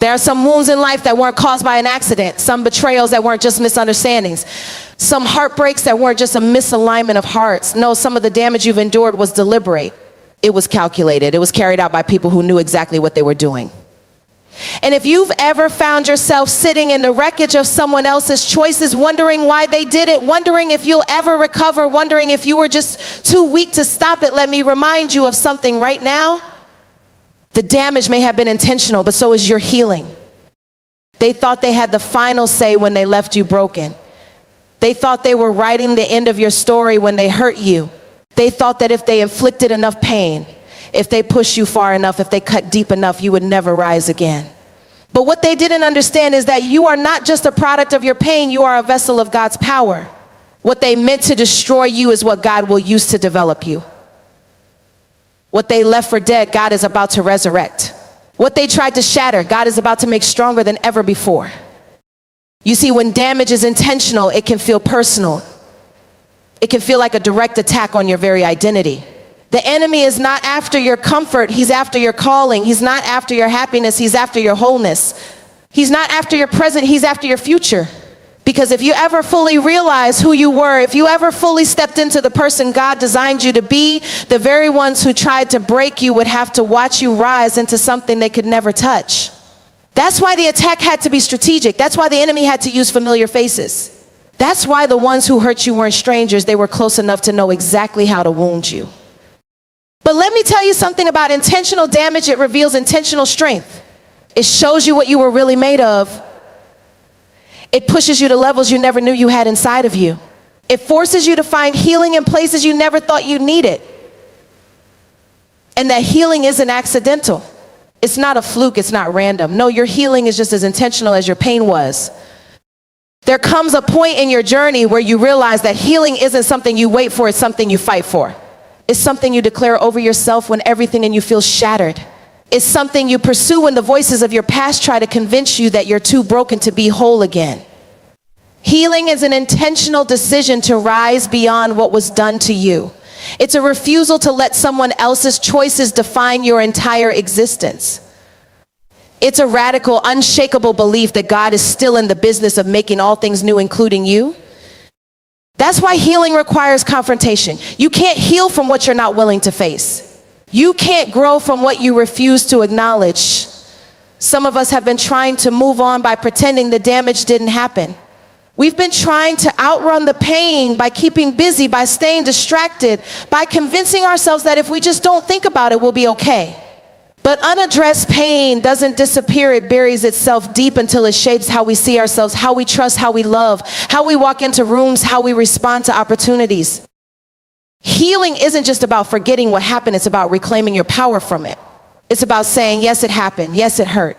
There are some wounds in life that weren't caused by an accident, some betrayals that weren't just misunderstandings, some heartbreaks that weren't just a misalignment of hearts. No, some of the damage you've endured was deliberate. It was calculated. It was carried out by people who knew exactly what they were doing. And if you've ever found yourself sitting in the wreckage of someone else's choices, wondering why they did it, wondering if you'll ever recover, wondering if you were just too weak to stop it, let me remind you of something right now. The damage may have been intentional, but so is your healing. They thought they had the final say when they left you broken. They thought they were writing the end of your story when they hurt you. They thought that if they inflicted enough pain, if they pushed you far enough, if they cut deep enough, you would never rise again. But what they didn't understand is that you are not just a product of your pain, you are a vessel of God's power. What they meant to destroy you is what God will use to develop you. What they left for dead, God is about to resurrect. What they tried to shatter, God is about to make stronger than ever before. You see, when damage is intentional, it can feel personal. It can feel like a direct attack on your very identity. The enemy is not after your comfort, he's after your calling. He's not after your happiness, he's after your wholeness. He's not after your present, he's after your future. Because if you ever fully realize who you were, if you ever fully stepped into the person God designed you to be, the very ones who tried to break you would have to watch you rise into something they could never touch. That's why the attack had to be strategic. That's why the enemy had to use familiar faces. That's why the ones who hurt you weren't strangers. They were close enough to know exactly how to wound you. But let me tell you something about intentional damage. It reveals intentional strength. It shows you what you were really made of. It pushes you to levels you never knew you had inside of you. It forces you to find healing in places you never thought you needed. And that healing isn't accidental. It's not a fluke, it's not random. No, your healing is just as intentional as your pain was. There comes a point in your journey where you realize that healing isn't something you wait for, it's something you fight for. It's something you declare over yourself when everything in you feels shattered. It's something you pursue when the voices of your past try to convince you that you're too broken to be whole again. Healing is an intentional decision to rise beyond what was done to you. It's a refusal to let someone else's choices define your entire existence. It's a radical, unshakable belief that God is still in the business of making all things new, including you. That's why healing requires confrontation. You can't heal from what you're not willing to face. You can't grow from what you refuse to acknowledge. Some of us have been trying to move on by pretending the damage didn't happen. We've been trying to outrun the pain by keeping busy, by staying distracted, by convincing ourselves that if we just don't think about it, we'll be okay. But unaddressed pain doesn't disappear. It buries itself deep until it shapes how we see ourselves, how we trust, how we love, how we walk into rooms, how we respond to opportunities. Healing isn't just about forgetting what happened. It's about reclaiming your power from it. It's about saying, yes, it happened. Yes, it hurt.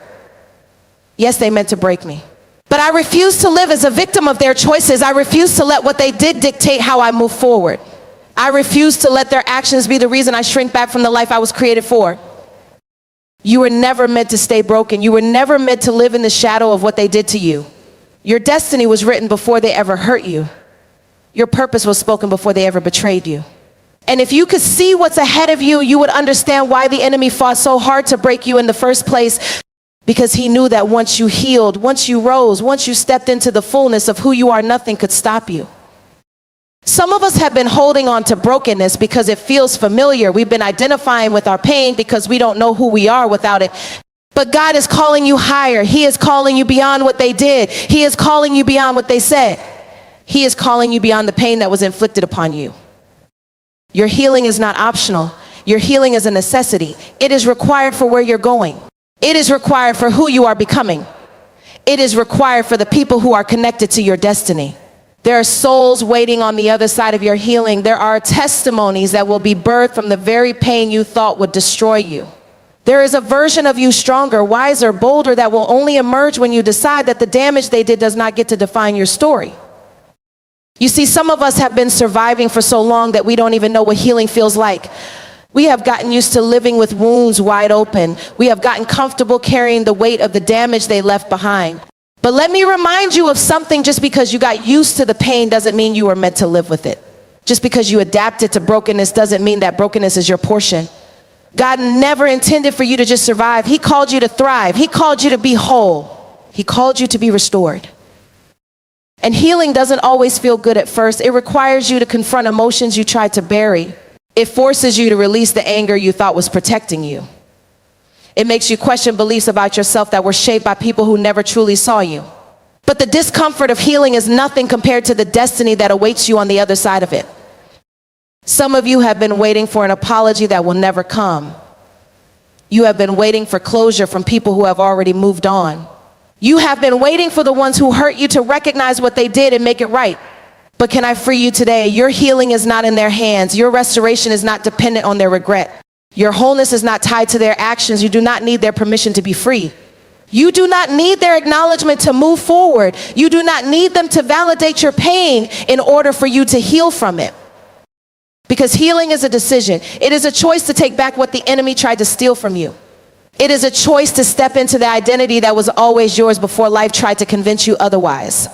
Yes, they meant to break me. But I refuse to live as a victim of their choices. I refuse to let what they did dictate how I move forward. I refuse to let their actions be the reason I shrink back from the life I was created for. You were never meant to stay broken. You were never meant to live in the shadow of what they did to you. Your destiny was written before they ever hurt you. Your purpose was spoken before they ever betrayed you. And if you could see what's ahead of you, you would understand why the enemy fought so hard to break you in the first place. Because he knew that once you healed, once you rose, once you stepped into the fullness of who you are, nothing could stop you. Some of us have been holding on to brokenness because it feels familiar. We've been identifying with our pain because we don't know who we are without it. But God is calling you higher. He is calling you beyond what they did. He is calling you beyond what they said. He is calling you beyond the pain that was inflicted upon you. Your healing is not optional. Your healing is a necessity. It is required for where you're going. It is required for who you are becoming. It is required for the people who are connected to your destiny. There are souls waiting on the other side of your healing. There are testimonies that will be birthed from the very pain you thought would destroy you. There is a version of you stronger, wiser, bolder that will only emerge when you decide that the damage they did does not get to define your story. You see, some of us have been surviving for so long that we don't even know what healing feels like. We have gotten used to living with wounds wide open. We have gotten comfortable carrying the weight of the damage they left behind. But let me remind you of something. Just because you got used to the pain doesn't mean you were meant to live with it. Just because you adapted to brokenness doesn't mean that brokenness is your portion. God never intended for you to just survive. He called you to thrive. He called you to be whole. He called you to be restored. And healing doesn't always feel good at first. It requires you to confront emotions you tried to bury. It forces you to release the anger you thought was protecting you. It makes you question beliefs about yourself that were shaped by people who never truly saw you. But the discomfort of healing is nothing compared to the destiny that awaits you on the other side of it. Some of you have been waiting for an apology that will never come. You have been waiting for closure from people who have already moved on. You have been waiting for the ones who hurt you to recognize what they did and make it right. But can I free you today? Your healing is not in their hands. Your restoration is not dependent on their regret. Your wholeness is not tied to their actions. You do not need their permission to be free. You do not need their acknowledgement to move forward. You do not need them to validate your pain in order for you to heal from it. Because healing is a decision. It is a choice to take back what the enemy tried to steal from you. It is a choice to step into the identity that was always yours before life tried to convince you otherwise.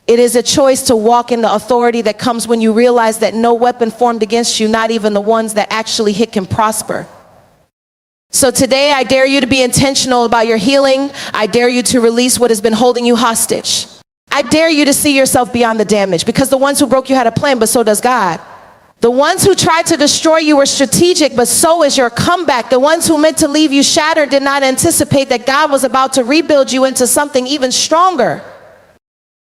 It is a choice to walk in the authority that comes when you realize that no weapon formed against you, not even the ones that actually hit, can prosper. So today I dare you to be intentional about your healing. I dare you to release what has been holding you hostage. I dare you to see yourself beyond the damage, because the ones who broke you had a plan, but so does God. The ones who tried to destroy you were strategic, but so is your comeback. The ones who meant to leave you shattered did not anticipate that God was about to rebuild you into something even stronger.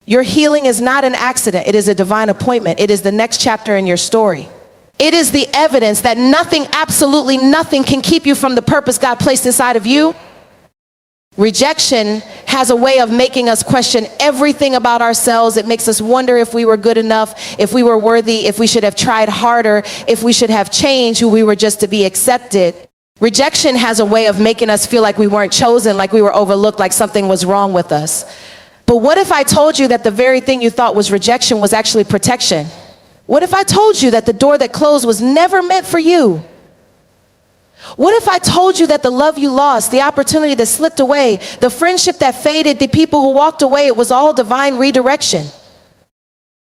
Your healing is not an accident. It is a divine appointment. It is the next chapter in your story. It is the evidence that nothing, absolutely nothing, can keep you from the purpose God placed inside of you. Rejection has a way of making us question everything about ourselves. It makes us wonder if we were good enough, if we were worthy, if we should have tried harder, if we should have changed who we were just to be accepted. Rejection has a way of making us feel like we weren't chosen, like we were overlooked, like something was wrong with us. But what if I told you that the very thing you thought was rejection was actually protection? What if I told you that the door that closed was never meant for you? What if I told you that the love you lost, the opportunity that slipped away, the friendship that faded, the people who walked away, it was all divine redirection?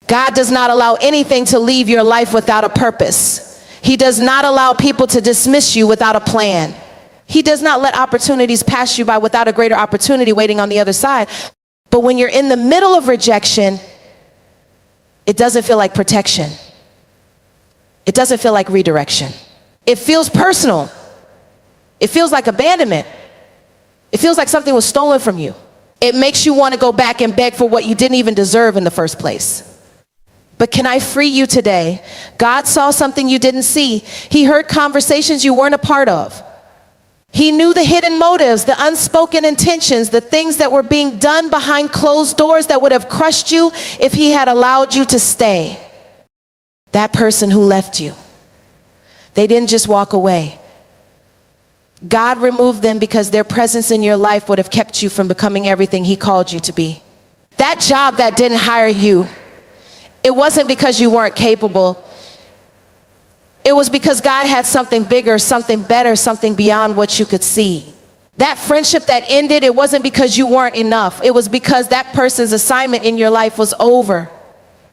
God does not allow anything to leave your life without a purpose. He does not allow people to dismiss you without a plan. He does not let opportunities pass you by without a greater opportunity waiting on the other side. But when you're in the middle of rejection, it doesn't feel like protection. It doesn't feel like redirection. It feels personal. It feels like abandonment. It feels like something was stolen from you. It makes you want to go back and beg for what you didn't even deserve in the first place. But can I free you today? God saw something you didn't see. He heard conversations you weren't a part of. He knew the hidden motives, the unspoken intentions, the things that were being done behind closed doors that would have crushed you if he had allowed you to stay. That person who left you, they didn't just walk away. God removed them because their presence in your life would have kept you from becoming everything he called you to be. That job that didn't hire you, it wasn't because you weren't capable. It was because God had something bigger, something better, something beyond what you could see. That friendship that ended, it wasn't because you weren't enough. It was because that person's assignment in your life was over.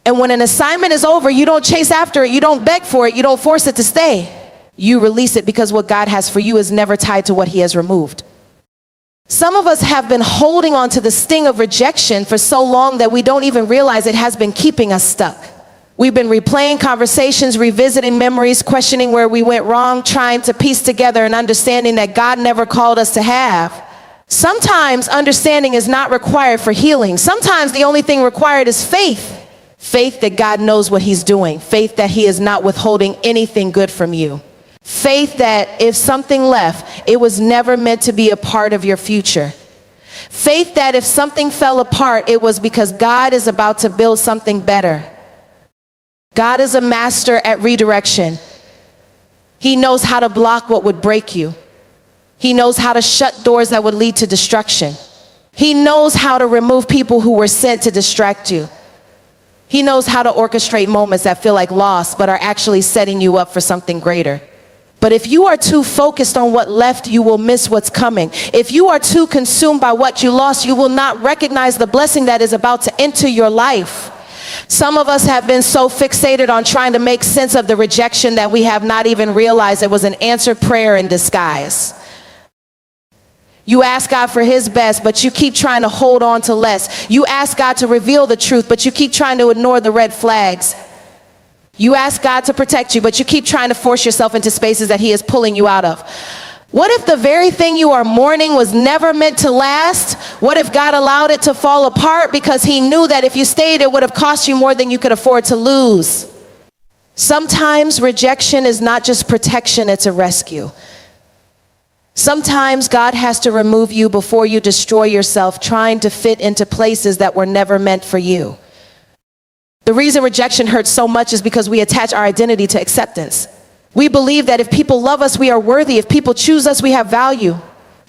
And when an assignment is over, you don't chase after it, you don't beg for it, you don't force it to stay. You release it, because what God has for you is never tied to what he has removed. Some of us have been holding on to the sting of rejection for so long that we don't even realize it has been keeping us stuck. We've been replaying conversations, revisiting memories, questioning where we went wrong, trying to piece together an understanding that God never called us to have. Sometimes understanding is not required for healing. Sometimes the only thing required is faith. Faith that God knows what he's doing. Faith that he is not withholding anything good from you. Faith that if something left, it was never meant to be a part of your future. Faith that if something fell apart, it was because God is about to build something better. God is a master at redirection. He knows how to block what would break you. He knows how to shut doors that would lead to destruction. He knows how to remove people who were sent to distract you. He knows how to orchestrate moments that feel like loss, but are actually setting you up for something greater. But if you are too focused on what left, you will miss what's coming. If you are too consumed by what you lost, you will not recognize the blessing that is about to enter your life. Some of us have been so fixated on trying to make sense of the rejection that we have not even realized it was an answered prayer in disguise. You ask God for his best, but you keep trying to hold on to less. You ask God to reveal the truth, but you keep trying to ignore the red flags. You ask God to protect you, but you keep trying to force yourself into spaces that he is pulling you out of. What if the very thing you are mourning was never meant to last? What if God allowed it to fall apart because he knew that if you stayed, it would have cost you more than you could afford to lose? Sometimes rejection is not just protection, it's a rescue. Sometimes God has to remove you before you destroy yourself trying to fit into places that were never meant for you. The reason rejection hurts so much is because we attach our identity to acceptance. We believe that if people love us, we are worthy. If people choose us, we have value.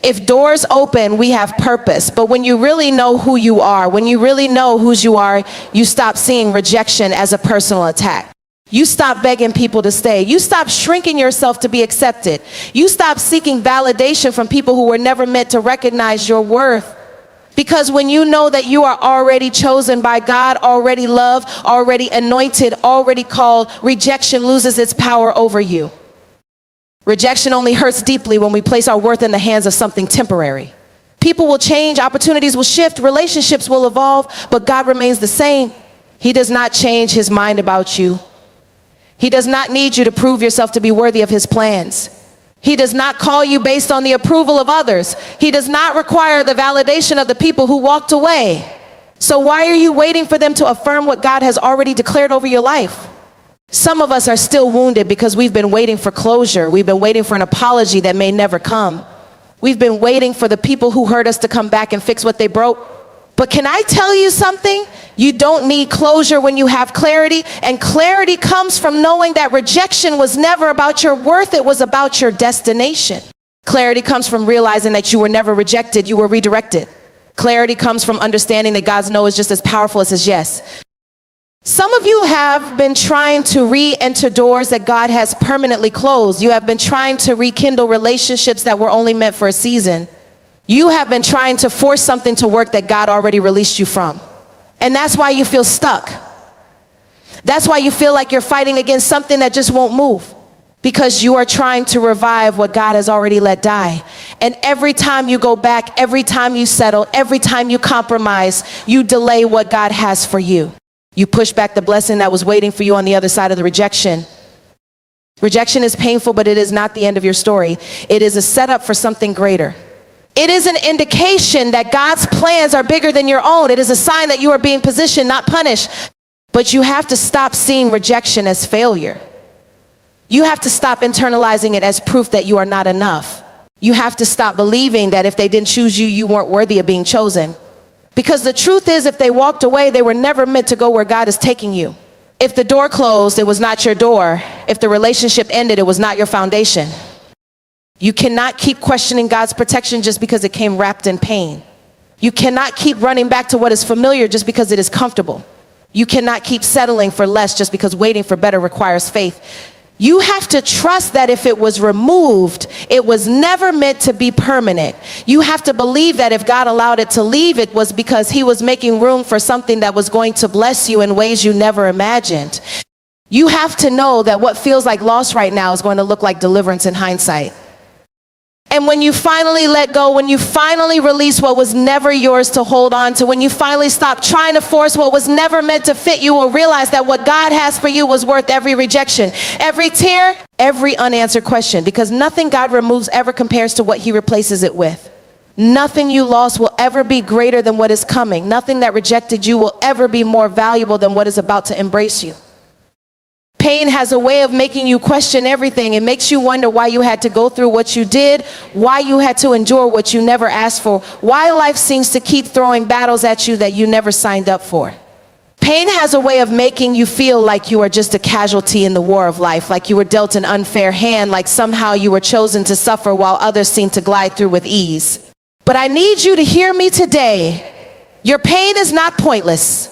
If doors open, we have purpose. But when you really know who you are, when you really know whose you are, you stop seeing rejection as a personal attack. You stop begging people to stay. You stop shrinking yourself to be accepted. You stop seeking validation from people who were never meant to recognize your worth. Because when you know that you are already chosen by God, already loved, already anointed, already called, rejection loses its power over you. Rejection only hurts deeply when we place our worth in the hands of something temporary. People will change, opportunities will shift, relationships will evolve, but God remains the same. He does not change his mind about you. He does not need you to prove yourself to be worthy of his plans. He does not call you based on the approval of others. He does not require the validation of the people who walked away. So why are you waiting for them to affirm what God has already declared over your life? Some of us are still wounded because we've been waiting for closure. We've been waiting for an apology that may never come. We've been waiting for the people who hurt us to come back and fix what they broke. But can I tell you something? You don't need closure when you have clarity, and clarity comes from knowing that rejection was never about your worth, it was about your destination. Clarity comes from realizing that you were never rejected, you were redirected. Clarity comes from understanding that God's no is just as powerful as his yes. Some of you have been trying to re-enter doors that God has permanently closed. You have been trying to rekindle relationships that were only meant for a season. You have been trying to force something to work that God already released you from. And that's why you feel stuck. That's why you feel like you're fighting against something that just won't move. Because you are trying to revive what God has already let die. And every time you go back, every time you settle, every time you compromise, you delay what God has for you. You push back the blessing that was waiting for you on the other side of the rejection. Rejection is painful, but it is not the end of your story. It is a setup for something greater. It is an indication that God's plans are bigger than your own. It is a sign that you are being positioned, not punished. But you have to stop seeing rejection as failure. You have to stop internalizing it as proof that you are not enough. You have to stop believing that if they didn't choose you, you weren't worthy of being chosen. Because the truth is, if they walked away, they were never meant to go where God is taking you. If the door closed, it was not your door. If the relationship ended, it was not your foundation. You cannot keep questioning God's protection just because it came wrapped in pain. You cannot keep running back to what is familiar just because it is comfortable. You cannot keep settling for less just because waiting for better requires faith. You have to trust that if it was removed, it was never meant to be permanent. You have to believe that if God allowed it to leave, it was because he was making room for something that was going to bless you in ways you never imagined. You have to know that what feels like loss right now is going to look like deliverance in hindsight. And when you finally let go, when you finally release what was never yours to hold on to, when you finally stop trying to force what was never meant to fit, you will realize that what God has for you was worth every rejection, every tear, every unanswered question, because nothing God removes ever compares to what he replaces it with. Nothing you lost will ever be greater than what is coming. Nothing that rejected you will ever be more valuable than what is about to embrace you. Pain has a way of making you question everything. It makes you wonder why you had to go through what you did, why you had to endure what you never asked for, why life seems to keep throwing battles at you that you never signed up for. Pain has a way of making you feel like you are just a casualty in the war of life, like you were dealt an unfair hand, like somehow you were chosen to suffer while others seem to glide through with ease. But I need you to hear me today. Your pain is not pointless.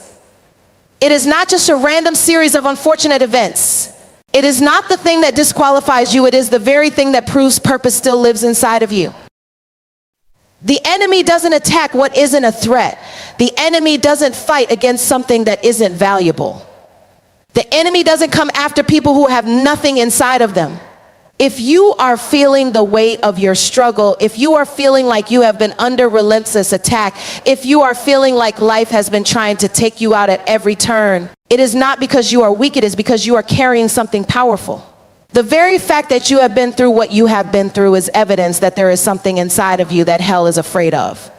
It is not just a random series of unfortunate events. It is not the thing that disqualifies you. It is the very thing that proves purpose still lives inside of you. The enemy doesn't attack what isn't a threat. The enemy doesn't fight against something that isn't valuable. The enemy doesn't come after people who have nothing inside of them. If you are feeling the weight of your struggle, if you are feeling like you have been under relentless attack, if you are feeling like life has been trying to take you out at every turn, it is not because you are weak, it is because you are carrying something powerful. The very fact that you have been through what you have been through is evidence that there is something inside of you that hell is afraid of.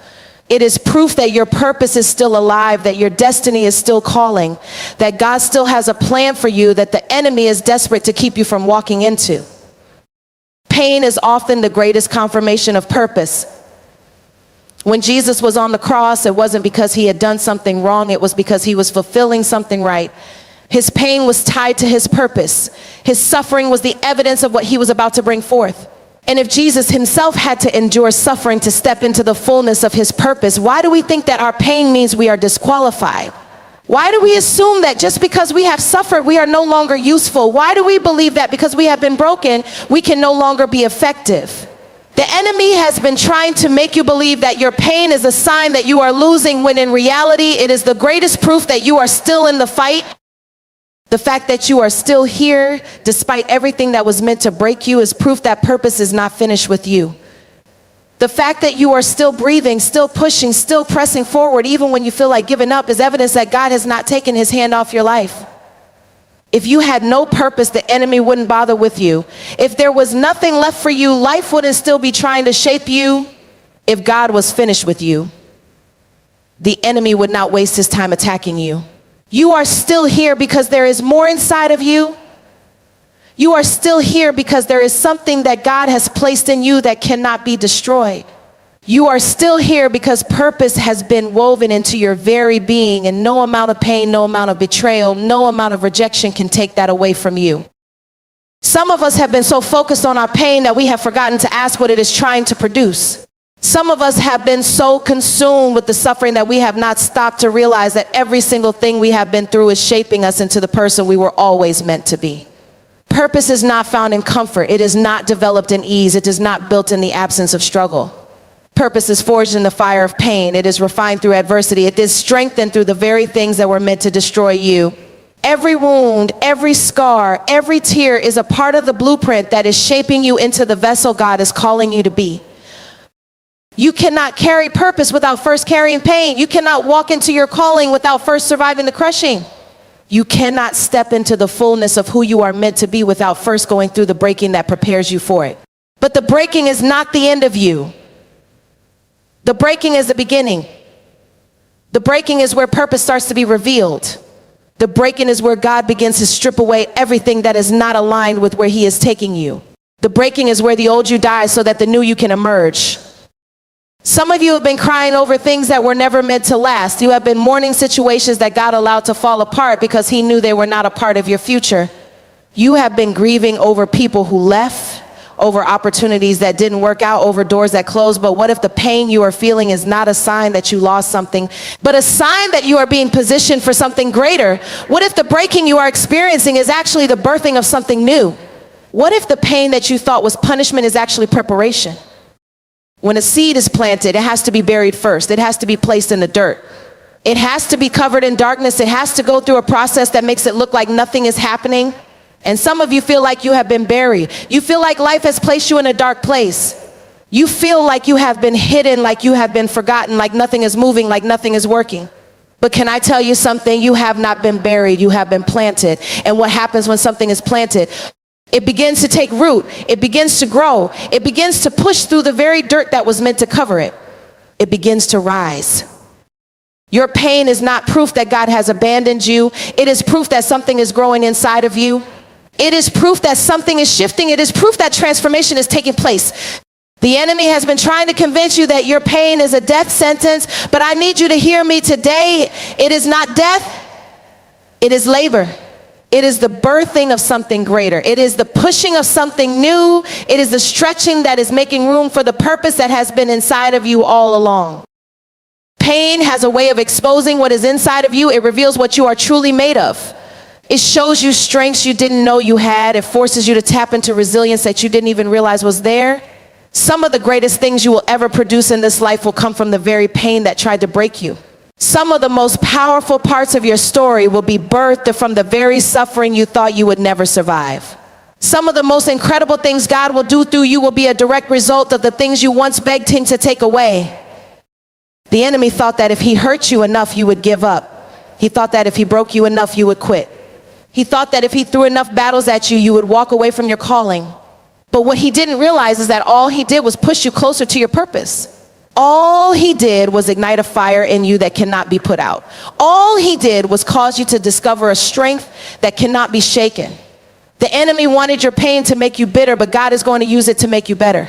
It is proof that your purpose is still alive, that your destiny is still calling, that God still has a plan for you that the enemy is desperate to keep you from walking into. Pain is often the greatest confirmation of purpose. When Jesus was on the cross, it wasn't because he had done something wrong, it was because he was fulfilling something right. His pain was tied to his purpose. His suffering was the evidence of what he was about to bring forth. And if Jesus himself had to endure suffering to step into the fullness of his purpose, why do we think that our pain means we are disqualified? Why do we assume that just because we have suffered, we are no longer useful? Why do we believe that because we have been broken, we can no longer be effective? The enemy has been trying to make you believe that your pain is a sign that you are losing, when in reality, it is the greatest proof that you are still in the fight. The fact that you are still here, despite everything that was meant to break you, is proof that purpose is not finished with you. The fact that you are still breathing, still pushing, still pressing forward, even when you feel like giving up, is evidence that God has not taken his hand off your life. If you had no purpose, the enemy wouldn't bother with you. If there was nothing left for you, life wouldn't still be trying to shape you. If God was finished with you, the enemy would not waste his time attacking you. You are still here because there is more inside of you. You are still here because there is something that God has placed in you that cannot be destroyed. You are still here because purpose has been woven into your very being, and no amount of pain, no amount of betrayal, no amount of rejection can take that away from you. Some of us have been so focused on our pain that we have forgotten to ask what it is trying to produce. Some of us have been so consumed with the suffering that we have not stopped to realize that every single thing we have been through is shaping us into the person we were always meant to be. Purpose is not found in comfort. It is not developed in ease. It is not built in the absence of struggle. Purpose is forged in the fire of pain. It is refined through adversity. It is strengthened through the very things that were meant to destroy you. Every wound, every scar, every tear is a part of the blueprint that is shaping you into the vessel God is calling you to be. You cannot carry purpose without first carrying pain. You cannot walk into your calling without first surviving the crushing. You cannot step into the fullness of who you are meant to be without first going through the breaking that prepares you for it. But the breaking is not the end of you. The breaking is the beginning. The breaking is where purpose starts to be revealed. The breaking is where God begins to strip away everything that is not aligned with where he is taking you. The breaking is where the old you dies so that the new you can emerge. Some of you have been crying over things that were never meant to last. You have been mourning situations that God allowed to fall apart because he knew they were not a part of your future. You have been grieving over people who left, over opportunities that didn't work out, over doors that closed. But what if the pain you are feeling is not a sign that you lost something, but a sign that you are being positioned for something greater? What if the breaking you are experiencing is actually the birthing of something new? What if the pain that you thought was punishment is actually preparation? When a seed is planted, it has to be buried first. It has to be placed in the dirt. It has to be covered in darkness. It has to go through a process that makes it look like nothing is happening. And some of you feel like you have been buried. You feel like life has placed you in a dark place. You feel like you have been hidden, like you have been forgotten, like nothing is moving, like nothing is working. But can I tell you something? You have not been buried. You have been planted. And what happens when something is planted? It begins to take root. It begins to grow. It begins to push through the very dirt that was meant to cover it. It begins to rise. Your pain is not proof that God has abandoned you. It is proof that something is growing inside of you. It is proof that something is shifting. It is proof that transformation is taking place. The enemy has been trying to convince you that your pain is a death sentence, but I need you to hear me today. It is not death. It is labor. It is the birthing of something greater. It is the pushing of something new. It is the stretching that is making room for the purpose that has been inside of you all along. Pain has a way of exposing what is inside of you. It reveals what you are truly made of. It shows you strengths you didn't know you had. It forces you to tap into resilience that you didn't even realize was there. Some of the greatest things you will ever produce in this life will come from the very pain that tried to break you. Some of the most powerful parts of your story will be birthed from the very suffering you thought you would never survive. Some of the most incredible things God will do through you will be a direct result of the things you once begged him to take away. The enemy thought that if he hurt you enough, you would give up. He thought that if he broke you enough, you would quit. He thought that if he threw enough battles at you, you would walk away from your calling. But what he didn't realize is that all he did was push you closer to your purpose. All he did was ignite a fire in you that cannot be put out. All he did was cause you to discover a strength that cannot be shaken. The enemy wanted your pain to make you bitter, but God is going to use it to make you better.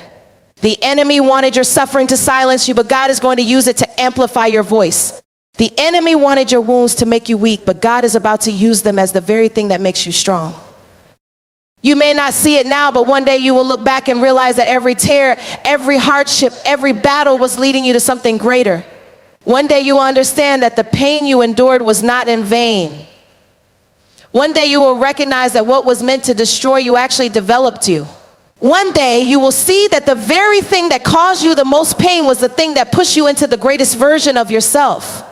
The enemy wanted your suffering to silence you, but God is going to use it to amplify your voice. The enemy wanted your wounds to make you weak, but God is about to use them as the very thing that makes you strong. You may not see it now, but one day you will look back and realize that every tear, every hardship, every battle was leading you to something greater. One day you will understand that the pain you endured was not in vain. One day you will recognize that what was meant to destroy you actually developed you. One day you will see that the very thing that caused you the most pain was the thing that pushed you into the greatest version of yourself.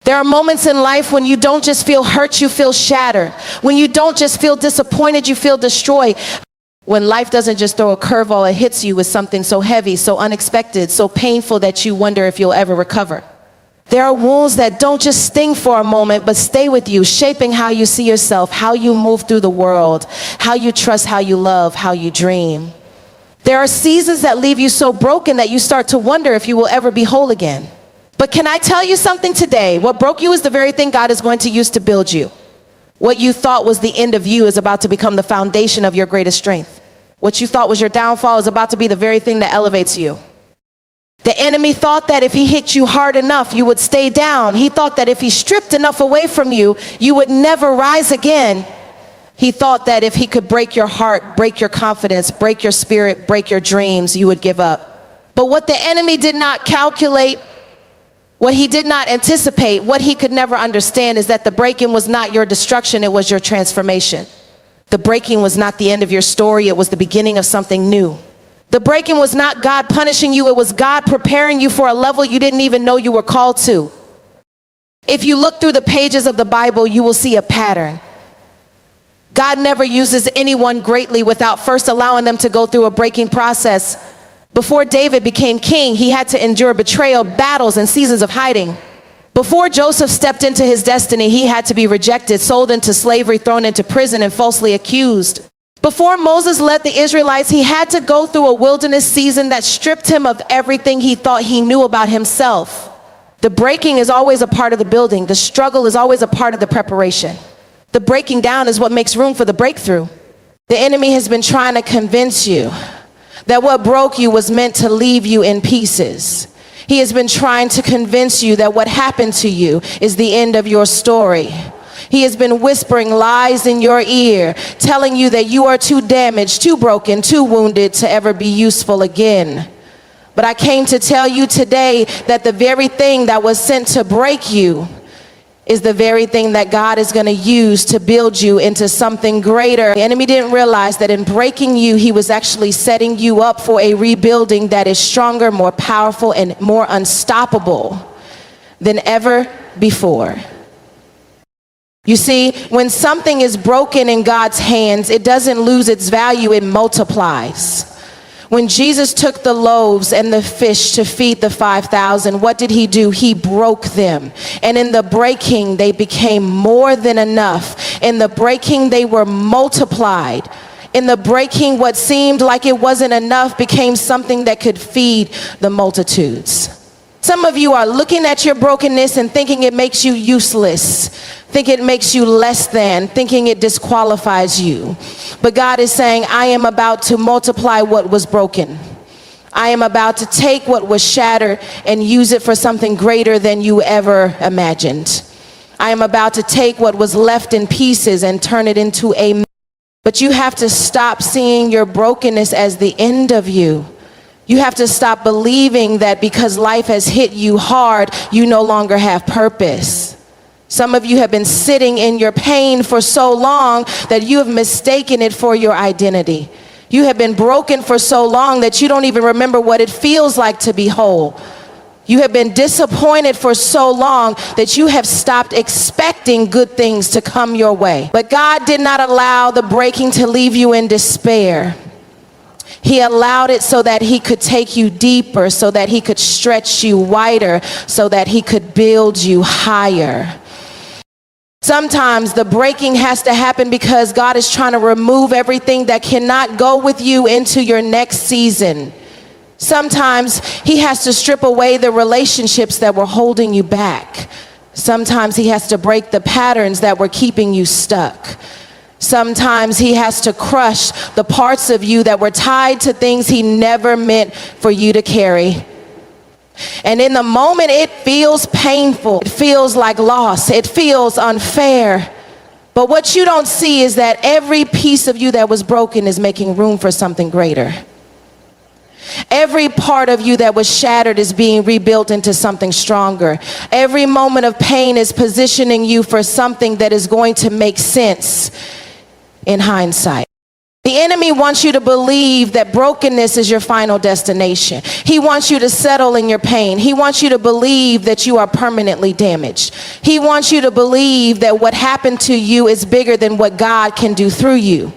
There are moments in life when you don't just feel hurt, you feel shattered. When you don't just feel disappointed, you feel destroyed. When life doesn't just throw a curveball, it hits you with something so heavy, so unexpected, so painful that you wonder if you'll ever recover. There are wounds that don't just sting for a moment, but stay with you, shaping how you see yourself, how you move through the world, how you trust, how you love, how you dream. There are seasons that leave you so broken that you start to wonder if you will ever be whole again. But can I tell you something today? What broke you is the very thing God is going to use to build you. What you thought was the end of you is about to become the foundation of your greatest strength. What you thought was your downfall is about to be the very thing that elevates you. The enemy thought that if he hit you hard enough, you would stay down. He thought that if he stripped enough away from you, you would never rise again. He thought that if he could break your heart, break your confidence, break your spirit, break your dreams, you would give up. But what the enemy did not calculate, what he did not anticipate, what he could never understand is that the breaking was not your destruction, it was your transformation. The breaking was not the end of your story, it was the beginning of something new. The breaking was not God punishing you, it was God preparing you for a level you didn't even know you were called to. If you look through the pages of the Bible, you will see a pattern. God never uses anyone greatly without first allowing them to go through a breaking process. Before David became king, he had to endure betrayal, battles, and seasons of hiding. Before Joseph stepped into his destiny, he had to be rejected, sold into slavery, thrown into prison, and falsely accused. Before Moses led the Israelites, he had to go through a wilderness season that stripped him of everything he thought he knew about himself. The breaking is always a part of the building. The struggle is always a part of the preparation. The breaking down is what makes room for the breakthrough. The enemy has been trying to convince you that what broke you was meant to leave you in pieces. He has been trying to convince you that what happened to you is the end of your story. He has been whispering lies in your ear, telling you that you are too damaged, too broken, too wounded to ever be useful again. But I came to tell you today that the very thing that was sent to break you is the very thing that God is going to use to build you into something greater. The enemy didn't realize that in breaking you, he was actually setting you up for a rebuilding that is stronger, more powerful, and more unstoppable than ever before. You see, when something is broken in God's hands, it doesn't lose its value, it multiplies. When Jesus took the loaves and the fish to feed the 5,000, what did he do? He broke them. And in the breaking, they became more than enough. In the breaking, they were multiplied. In the breaking, what seemed like it wasn't enough became something that could feed the multitudes. Some of you are looking at your brokenness and thinking it makes you useless, think it makes you less than, thinking it disqualifies you. But God is saying, I am about to multiply what was broken. I am about to take what was shattered and use it for something greater than you ever imagined. I am about to take what was left in pieces and turn it into a... But you have to stop seeing your brokenness as the end of you. You have to stop believing that because life has hit you hard, you no longer have purpose. Some of you have been sitting in your pain for so long that you have mistaken it for your identity. You have been broken for so long that you don't even remember what it feels like to be whole. You have been disappointed for so long that you have stopped expecting good things to come your way. But God did not allow the breaking to leave you in despair. He allowed it so that he could take you deeper, so that he could stretch you wider, so that he could build you higher. Sometimes the breaking has to happen because God is trying to remove everything that cannot go with you into your next season. Sometimes he has to strip away the relationships that were holding you back. Sometimes he has to break the patterns that were keeping you stuck. Sometimes he has to crush the parts of you that were tied to things he never meant for you to carry. And in the moment, it feels painful. It feels like loss. It feels unfair. But what you don't see is that every piece of you that was broken is making room for something greater. Every part of you that was shattered is being rebuilt into something stronger. Every moment of pain is positioning you for something that is going to make sense in hindsight. The enemy wants you to believe that brokenness is your final destination. He wants you to settle in your pain. He wants you to believe that you are permanently damaged. He wants you to believe that what happened to you is bigger than what God can do through you.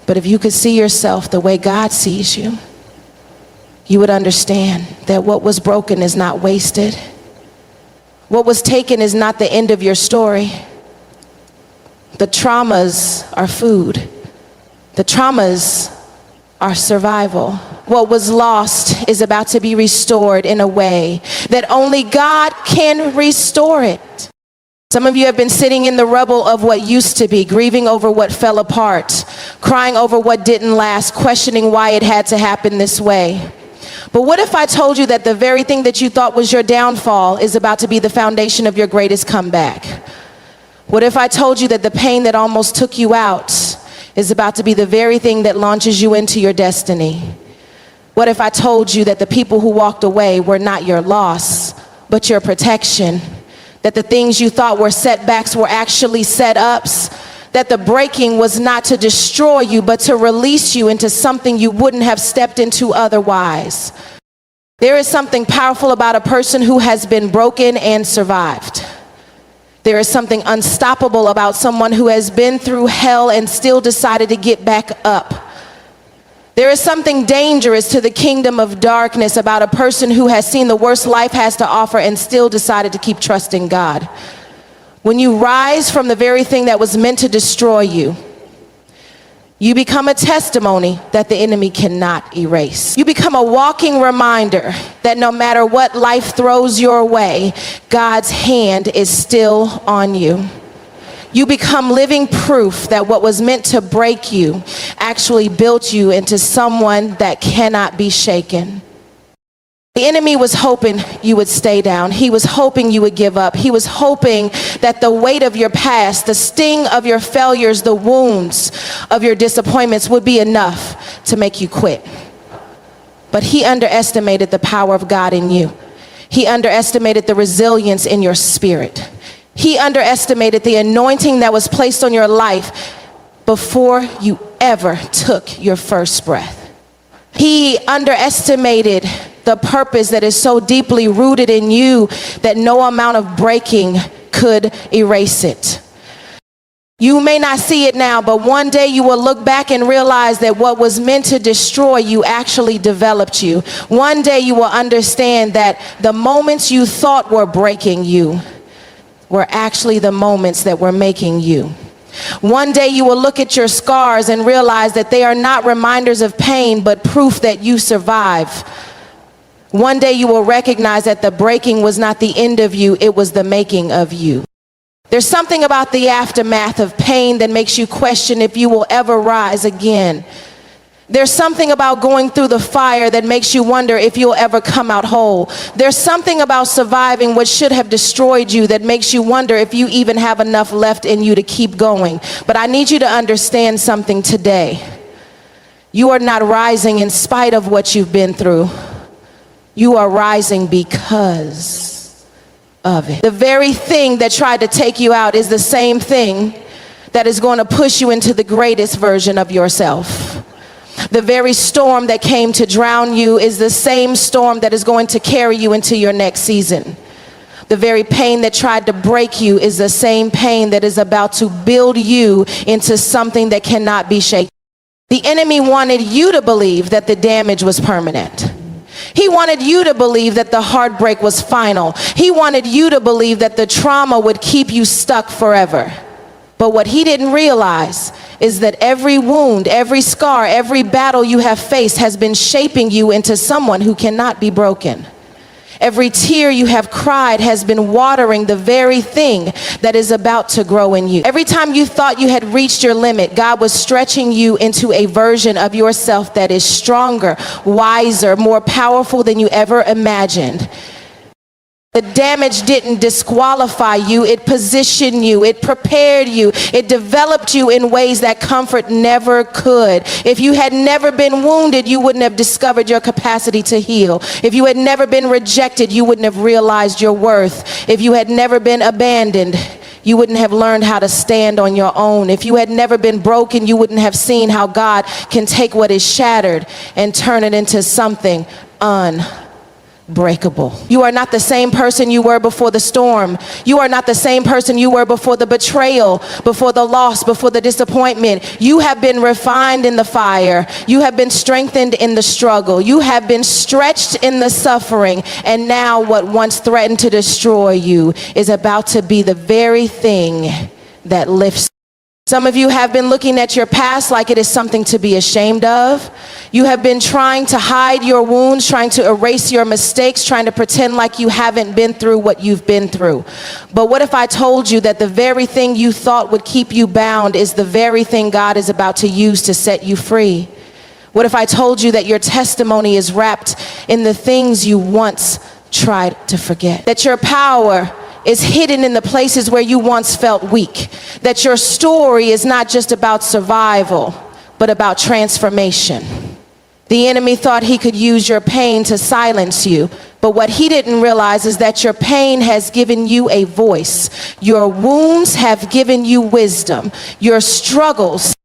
But if you could see yourself the way God sees you, you would understand that what was broken is not wasted. What was taken is not the end of your story. The traumas are food. The traumas are survival. What was lost is about to be restored in a way that only God can restore it. Some of you have been sitting in the rubble of what used to be, grieving over what fell apart, crying over what didn't last, questioning why it had to happen this way. But what if I told you that the very thing that you thought was your downfall is about to be the foundation of your greatest comeback? What if I told you that the pain that almost took you out is about to be the very thing that launches you into your destiny? What if I told you that the people who walked away were not your loss, but your protection? That the things you thought were setbacks were actually set-ups? That the breaking was not to destroy you, but to release you into something you wouldn't have stepped into otherwise? There is something powerful about a person who has been broken and survived. There is something unstoppable about someone who has been through hell and still decided to get back up. There is something dangerous to the kingdom of darkness about a person who has seen the worst life has to offer and still decided to keep trusting God. When you rise from the very thing that was meant to destroy you, you become a testimony that the enemy cannot erase. You become a walking reminder that no matter what life throws your way, God's hand is still on you. You become living proof that what was meant to break you actually built you into someone that cannot be shaken. The enemy was hoping you would stay down. He was hoping you would give up. He was hoping that the weight of your past, the sting of your failures, the wounds of your disappointments would be enough to make you quit. But he underestimated the power of God in you. He underestimated the resilience in your spirit. He underestimated the anointing that was placed on your life before you ever took your first breath. He underestimated the purpose that is so deeply rooted in you that no amount of breaking could erase it. You may not see it now, but one day you will look back and realize that what was meant to destroy you actually developed you. One day you will understand that the moments you thought were breaking you were actually the moments that were making you. One day you will look at your scars and realize that they are not reminders of pain, but proof that you survive. One day you will recognize that the breaking was not the end of you, it was the making of you. There's something about the aftermath of pain that makes you question if you will ever rise again. There's something about going through the fire that makes you wonder if you'll ever come out whole. There's something about surviving what should have destroyed you that makes you wonder if you even have enough left in you to keep going. But I need you to understand something today. You are not rising in spite of what you've been through. You are rising because of it. The very thing that tried to take you out is the same thing that is going to push you into the greatest version of yourself. The very storm that came to drown you is the same storm that is going to carry you into your next season. The very pain that tried to break you is the same pain that is about to build you into something that cannot be shaken. The enemy wanted you to believe that the damage was permanent. He wanted you to believe that the heartbreak was final. He wanted you to believe that the trauma would keep you stuck forever. But what he didn't realize is that every wound, every scar, every battle you have faced has been shaping you into someone who cannot be broken. Every tear you have cried has been watering the very thing that is about to grow in you. Every time you thought you had reached your limit, God was stretching you into a version of yourself that is stronger, wiser, more powerful than you ever imagined. The damage didn't disqualify you, it positioned you, it prepared you, it developed you in ways that comfort never could. If you had never been wounded, you wouldn't have discovered your capacity to heal. If you had never been rejected, you wouldn't have realized your worth. If you had never been abandoned, you wouldn't have learned how to stand on your own. If you had never been broken, you wouldn't have seen how God can take what is shattered and turn it into something unbreakable. You are not the same person you were before the storm. You are not the same person you were before the betrayal, before the loss, before the disappointment. You have been refined in the fire. You have been strengthened in the struggle. You have been stretched in the suffering. And now what once threatened to destroy you is about to be the very thing that lifts. Some of you have been looking at your past like it is something to be ashamed of. You have been trying to hide your wounds, trying to erase your mistakes, trying to pretend like you haven't been through what you've been through. But what if I told you that the very thing you thought would keep you bound is the very thing God is about to use to set you free? What if I told you that your testimony is wrapped in the things you once tried to forget? That your power is hidden in the places where you once felt weak. That your story is not just about survival, but about transformation. The enemy thought he could use your pain to silence you, but what he didn't realize is that your pain has given you a voice. Your wounds have given you wisdom. Your struggles.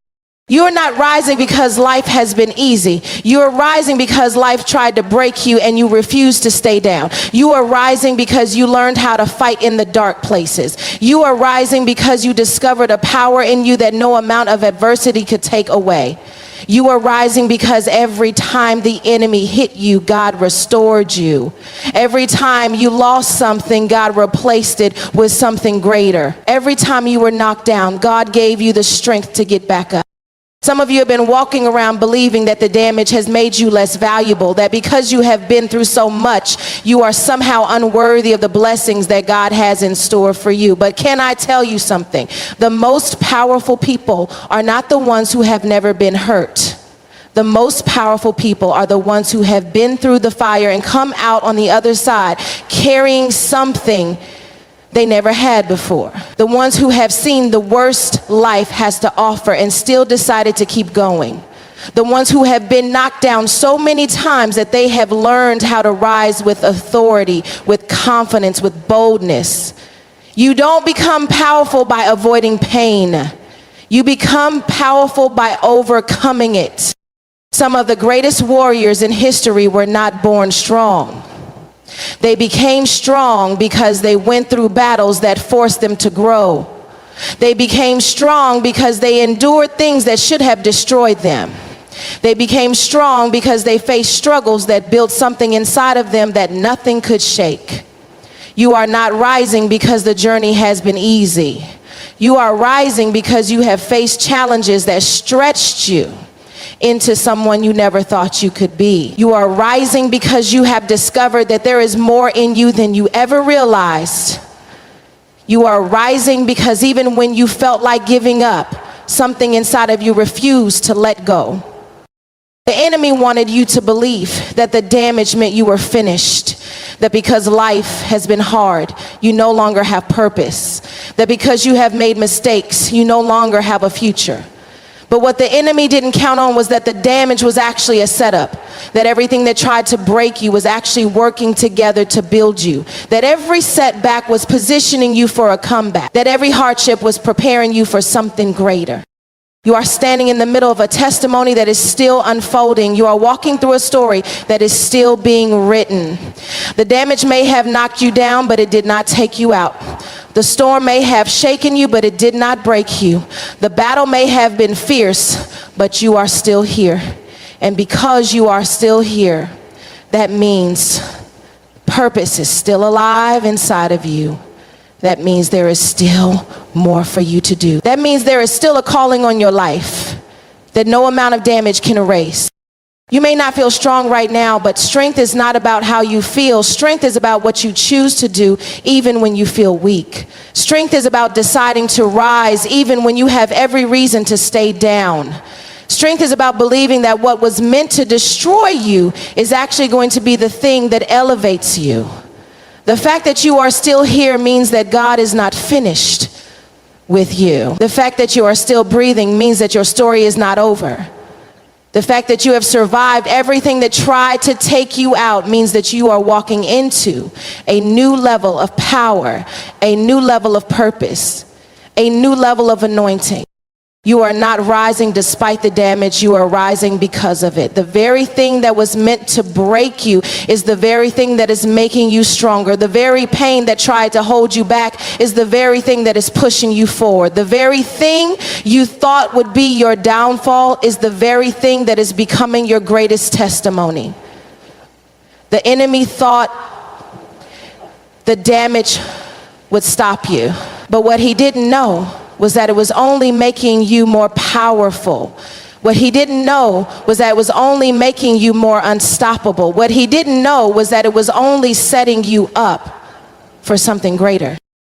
You're not rising because life has been easy. You're rising because life tried to break you and you refused to stay down. You are rising because you learned how to fight in the dark places. You are rising because you discovered a power in you that no amount of adversity could take away. You are rising because every time the enemy hit you, God restored you. Every time you lost something, God replaced it with something greater. Every time you were knocked down, God gave you the strength to get back up. Some of you have been walking around believing that the damage has made you less valuable, that because you have been through so much, you are somehow unworthy of the blessings that God has in store for you. But can I tell you something? The most powerful people are not the ones who have never been hurt. The most powerful people are the ones who have been through the fire and come out on the other side carrying something they never had before. The ones who have seen the worst life has to offer and still decided to keep going. The ones who have been knocked down so many times that they have learned how to rise with authority, with confidence, with boldness. You don't become powerful by avoiding pain. You become powerful by overcoming it. Some of the greatest warriors in history were not born strong. They became strong because they went through battles that forced them to grow. They became strong because they endured things that should have destroyed them. They became strong because they faced struggles that built something inside of them that nothing could shake. You are not rising because the journey has been easy. You are rising because you have faced challenges that stretched you into someone you never thought you could be. You are rising because you have discovered that there is more in you than you ever realized. You are rising because even when you felt like giving up, something inside of you refused to let go. The enemy wanted you to believe that the damage meant you were finished, that because life has been hard, you no longer have purpose, that because you have made mistakes, you no longer have a future. But what the enemy didn't count on was that the damage was actually a setup, that everything that tried to break you was actually working together to build you, that every setback was positioning you for a comeback, that every hardship was preparing you for something greater. You are standing in the middle of a testimony that is still unfolding. You are walking through a story that is still being written. The damage may have knocked you down, but it did not take you out. The storm may have shaken you, but it did not break you. The battle may have been fierce, but you are still here. And because you are still here, that means purpose is still alive inside of you. That means there is still more for you to do. That means there is still a calling on your life that no amount of damage can erase. You may not feel strong right now, but strength is not about how you feel. Strength is about what you choose to do even when you feel weak. Strength is about deciding to rise even when you have every reason to stay down. Strength is about believing that what was meant to destroy you is actually going to be the thing that elevates you. The fact that you are still here means that God is not finished with you. The fact that you are still breathing means that your story is not over. The fact that you have survived everything that tried to take you out means that you are walking into a new level of power, a new level of purpose, a new level of anointing. You are not rising despite the damage, you are rising because of it. The very thing that was meant to break you is the very thing that is making you stronger. The very pain that tried to hold you back is the very thing that is pushing you forward. The very thing you thought would be your downfall is the very thing that is becoming your greatest testimony. The enemy thought the damage would stop you, but what he didn't know was that it was only making you more powerful. What he didn't know was that it was only making you more unstoppable. What he didn't know was that it was only setting you up for something greater.